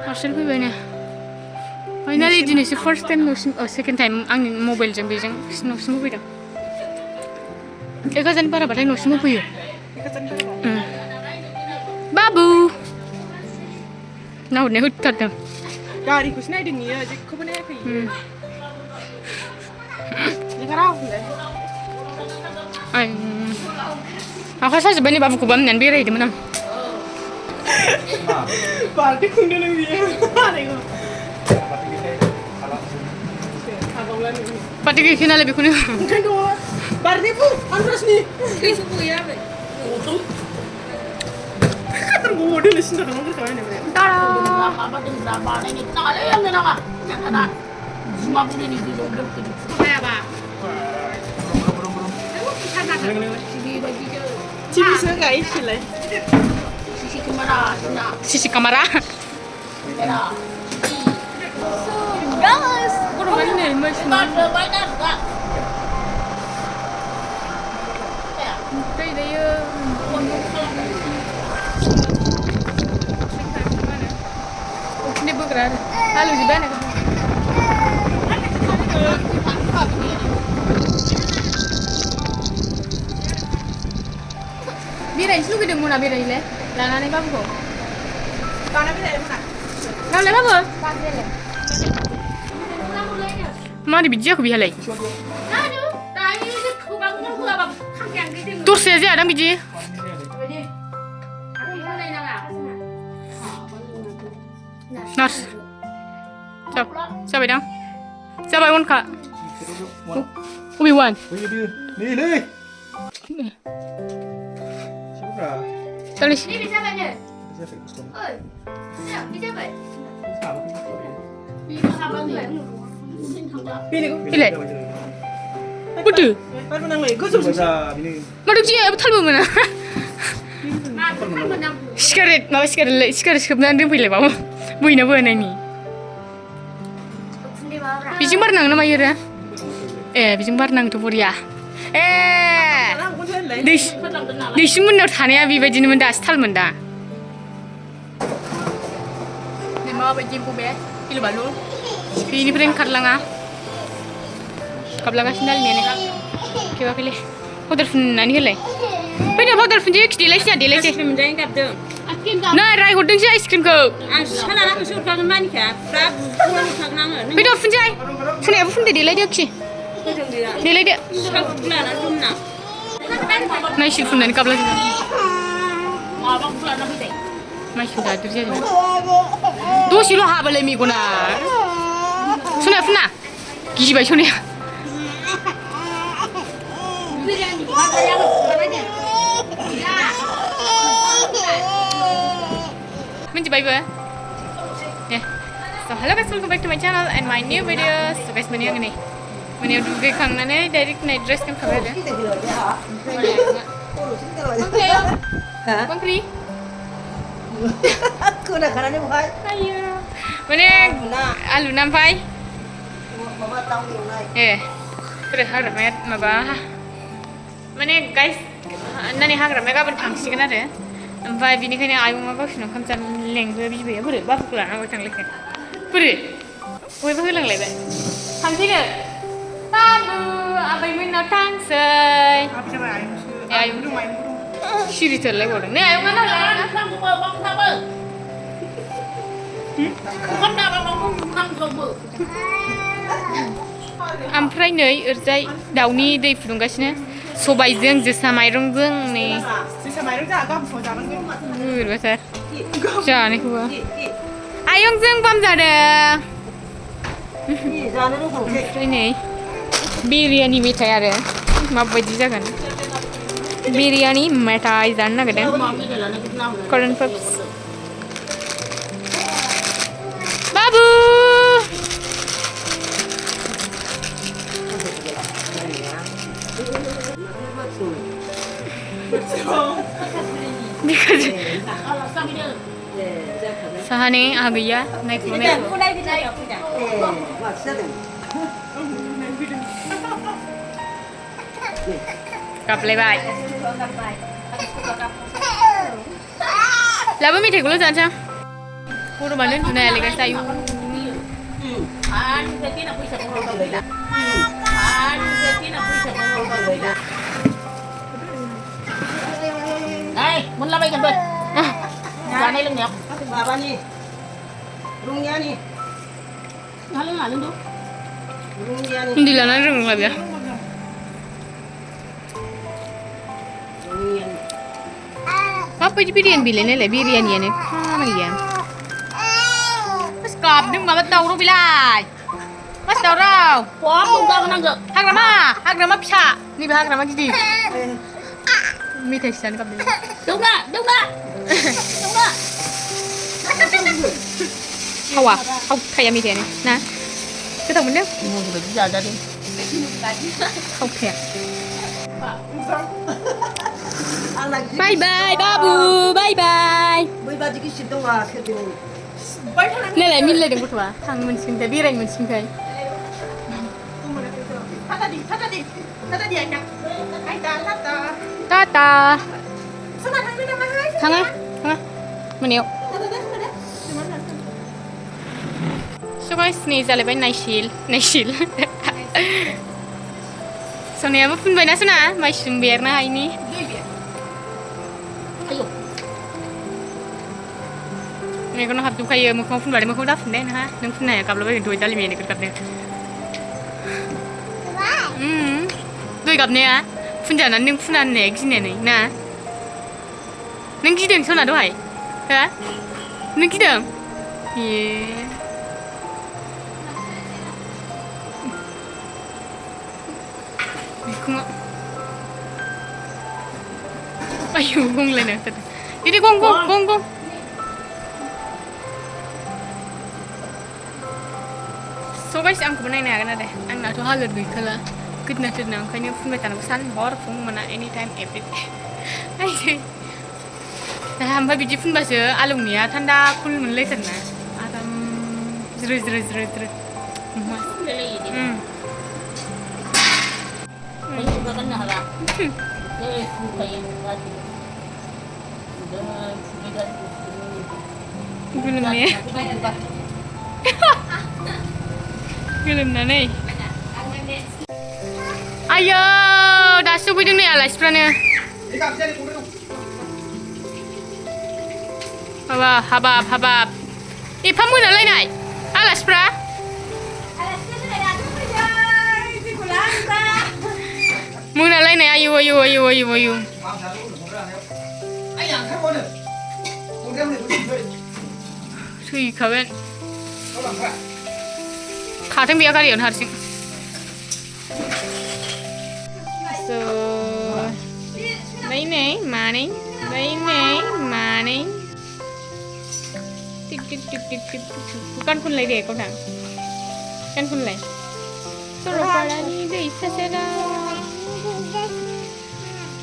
Parcel फैबायनो finally दिनैसो first time न'सिम second time आंनि मबाइलजों बेजों न'सिम होफैदों 1,000 बाराबाथाय न'सिम होफैयो बाबु नाहरनाया होथारदों गारिखौसो नायदों बियो जेखौबो नायाखै लेखा रावखौलाय आखाइ साजोब्बाय नै बाबुखौबा होननानै बेरायहैदोंमोन आं बार्थडे खुंदों नों बियो बानायखौ पार्टि गैखाया नालाय बेखौनो ओंखायनोथ' बार्थडे फुं आनद्रासनि थैस'बो गैया आबै खाथार ग'दोनो सिन्था खालामग्रोखाबाय माबा दोनग्रा बानायनो नाङालै आंनो नाङा जोंना जुमा बुरिनि दैयाव दोनफैदों हायाबा बेबायदिनो टिभिसो गायसिलाय सिसि केमेरा जोंना सिसि कामारा guys गरमानो नै बायना दा दै दैयो उखुन्दै बोग्रा आरो हालौजोब्बाय आरो बेरायनोसो लुगैदों मोना बेरायनोलाय लानानै बाबुखौ गाना बेरायनो मोना गावलाय बाबु मारै बिदि जाखो बेहालाय दस्राया जायादां बिदि नार्स जाबायदां जाबाय अनखा अबे one Nih. Siapa? tulis Siapa? Pilih. Bodoh. baru menang lagi gue susah Ini. Maduk sih ya betul mana? Sikaret, mau sikaret sebenarnya dia pilih bawa. Buina buana ini. Bijing barnang nama ya? bijing barnang tuh Buria. Di sini mana tanya bibajin mana asal mana? Ni mau bajin pube, pilih balu. Pilih pering karlanga. Kablaga sendal ni ane. Coba pilih. Powder fun nani helai. Pilih powder fun je delay sih delay sih. Krim jangan kapten. Nah, rai hodeng sih ice cream ko. Salah aku suruh kamu mani kah? Prab pulang kagnangan. Pilih fun jai. Sini apa fun de delay dia sih. Delay dia. Bulan aku nak. Nah, sih fun nani kablaga. Abang bulan aku deh. Masih sudah terjadi. Dua silo habal emi guna. Sini fun na. Gizi bayi sini. Menci bayi ya. So hello guys, welcome back to my channel and my new videos. So guys, meni yang ini. Meni udah gue kangen nih dari night dress kan kabar ya. Bang Kri. aku udah karena ini bukan Ayo. Meni alu nampai. mama tahu yang lain Berharap maba. Meni guys, nani hagram gaban थांसिगोन आरो ओमफ्राय बिनिखायनो आयंआ गावसिनाव ओंखाम जानो लेंबाय बिबाया बोरै बाबुखौ लानांगौ थांलायखो बोरै बयबो होलांलायबाय थांसैनो बाबु आबैमोननाव थांसै apa coba आयं सिरिथारलायबावदों नै आयंआ नालाय ओमफ्राय नै ओरैजाय दाउनि दै फुदुंगासिनो सबायजों जोसा माइरंजों नै sisa main aja agak mau jalan gue बोरैबाथार जानायखौबो आयंजों बाम जादों jalan lu kalau ओमफ्राय नै बिरियानि मेथाइ आरो माबायदि जागोन बिरियानि मेथाइ जानो नागिरदों करेन पप्स बाबु Sahane agaya naik Kaplay bye. Labu mi theklo jancha. Kurban tunai lagi sayu. Berarti nak bisa kalau beda. Berarti nak bisa kalau beda. Này, muốn làm gì cần tôi? Ra đây lưng nhỉ? Baba ni. Rungnya ni. Lưng tu. Rungnya ni. Hindi lang rung lah ya. Rungnya ni. Apa je birian bilen le birian ya ni. Mana ya? Mas kap ding mama tahu ru bilai. Mas tahu rau. Wah, bukan kena ke? Hak rama pisa. Ni hak rama gidi. Mi thai san kap ding. Đúng nè. Hawa, hau thai mi thai ni. Nah. Cái thằng mình đấy. Mua được giờ ra đi. Không thèm. Ang lagi. Bye bye babu, bye bye. Bui baju ki situ wa ke ni. Này lại min lên đừng có thua. Thằng mình xin thấy, biết anh mình xin thấy. Kata dia nak. Hai ta lata. Tata. Sama thang ni nama hai. Thằng á, mình yêu. So guys, ni zale bay naishil. So ni apa pun bay na sana, mai sumber na ini. Ayo. Ni kono hab tu kaya mo pun bay mo ko daf ne na. Nung pun na kap lo bay doi dali me ni kat ne. Doi kap ne a. Pun jana nung pun an ne gine ne na. Nung gideng so na do hai. Ha? Nung gideng. Yeah. Không ạ. Ayo, gong lên nè. Đi gong. So guys, ang kumain na agad na. Ang nato halad gay kala. Good na tid na ang kanya phun betan san bor phun mana anytime every day. Ay say. Nah, hamba biji phun basa alung niya thanda cool mun lay san na. Adam zre. Mas. Bây giờ có nhà là cái phụ thầy ra thì Gulum ni. Gulum na ni. Ayo, dah subuh jeng ni alas prana. Đi cặp xe đi cùng đi. Habab. Ipamun alai nai. Alas pra. Mun alai nai ayu. Mang ra luôn không ra đâu. Anh làm khác con nữa. Con đem này con chơi. Sui kawan. Nó làm khác. Khatang biya kari on harsing. So, này mani. Tik. Kan pun lagi deh kau nang. Kan pun lagi. Sorokala ni deh sasera.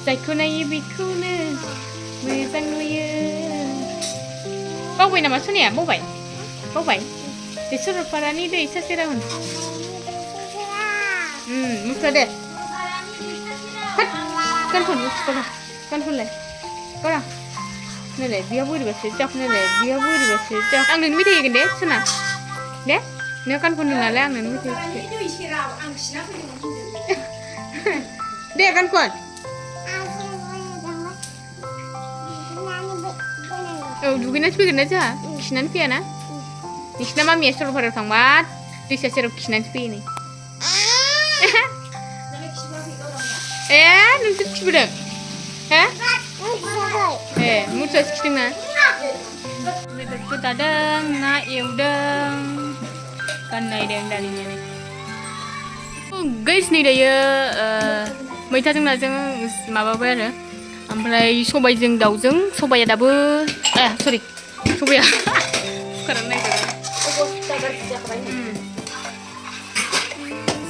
Zaikuna ibikuna. Wizang liya. Bau bay nama suni ya, bau bay. Di sorokala ni deh sasera hun. Muka deh. Kan pun lagi. Kau dah. Nele, biar buru bersejak. Ang nen miti kan deh, sana. Deh, ni kan pun nala ang nen miti. Deh kan pun. Oh, dugin na speaker na siya. Kisnan piya na. Kisnan mami estor para tangbat. Di siya serap kisnan piya ni. Nuntuk sebelum. Mudah sikit na. Betul tadang na eudang. Kan nai deng dalinya ni. Guys ni dia मैथाजों नाजों माबाबाय आरो ओमफ्राय सबायजों दाउजों सबाया दाबो सरि सबाया कुकाराव नायजाबाय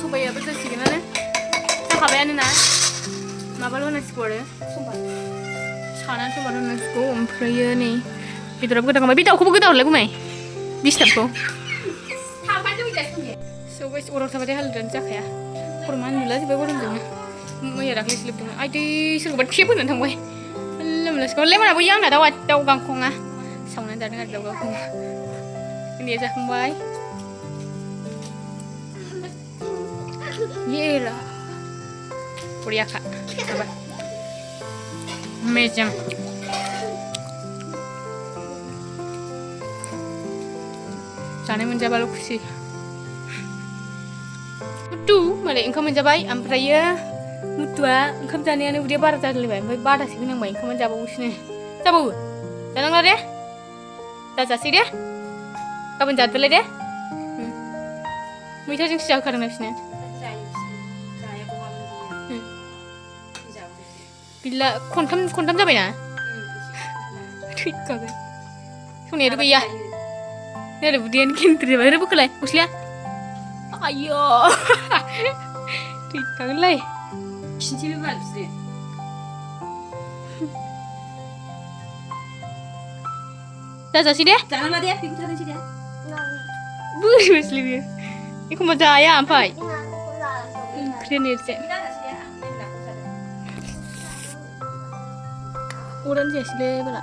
सबायाबो जासिगोनानो जाखाबायानो ना माबाल' होनांसिगौ आरो सानानै समबार होनांसिगौ ओमफ्रायो नै बेदराबो गोदाखांबाय बे दाउखौबो गोदाहरलाय गुमै डिस्टार्बखौ स' गाइस अराव थाबाथाय हालोदानो जाखाया खर'मा नुला जोब्बाय गरमजोंनो मैया दाख्लै स्लिपदोंमोन आयदै सोरखौबा टेप होनानै थांबाय मोनलासिगौ मोनाबो आंना दाउ गांखङा सावनानै जादों आरो दाउगाखौ उन्दैया जाखांबाय yelah kuliah kak apa मेजेम जानाय मोनजाबाल' खुसि मुथु मालाय ओंखाम मोनजाबाय ओमफ्रायो मुथुआ ओंखाम जानायानो उदैया बारा जालायबाय ओमफ्राय बादासो होनांबाय ओंखामानो जाबावोसोनो जाबावो जानांला दे जाजासै दे गाबोन जादोलाय दे मैथाजोंसो जाहोखादों बिसोरनो गैला खनथाम जाबायना थैखागोन सनायाथ' गैया नै आरो उदैयानो गिदिर जाबाय ओरै बोखोलाय गस्लाया आयौ थैखागोनलै खिनोसैबो बाल बिसोरो जाजासै दे जानांला दे बेखौ जानांसै दे बोरै बसलै बेयो एखमबा जाया ओमफ्राय ओंख्रिया नेरसे अरानो जायासैलै बाला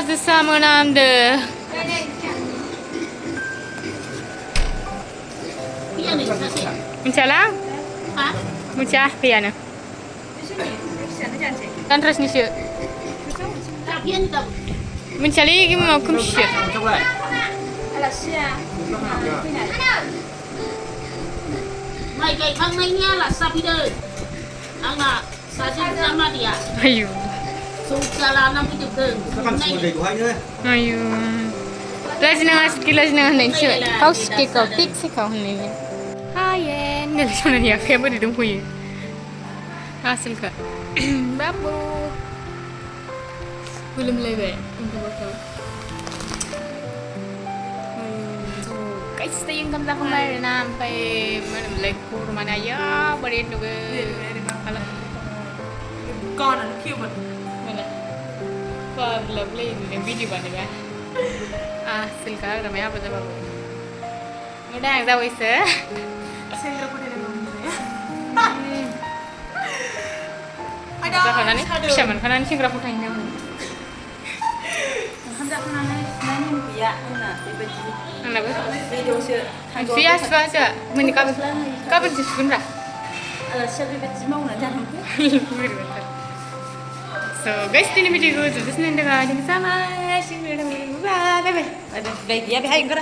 जोसा मोनामदो मिथियालां मिथिया फैयानो दानथ्रासनिसो मिथियालै माबा खोमसिसो आलासिया माइ गायखांनायनि आलासि जाफैदों आंना सासे बिजामादैया आयु जौ फिसा लाना फैजोबदों आयु लाजिनाङा होननायसो गाव सिकेकाव थिक सिकाव होननायनि हायेन नोरै सनानि आखाइया बोरै दंफैयो आसोलखा बाबु गोलोमलायबाय ओंखामखौ गाइस दायो ओंखाम जाखांबाय आरोना ओमफ्राय मा होनोमोनलाय गरमानो आया बोरै नुगोन गावनानै फैयोमोन mana kalau play ini video baneगा आसोलखा हाग्रामाया हाबा जाबाबो उdah yang tahu isa सेंग्रा फरायनाय जाखानानै फिसा मोनखानानै सेंग्रा फोथायनो नांगौ ओंखाम जाखांनानै नायनो गैया आंना बेबायदि आंनाबो भिडिअसो सुया सुवासो मोननि गाबोनसो सुगोन रा आलासिया बेबायदि मावनानै जानांगौ So guys, ini video gue sudah selesai dengan sama. Bye bye. Ada baik ya, behai enggak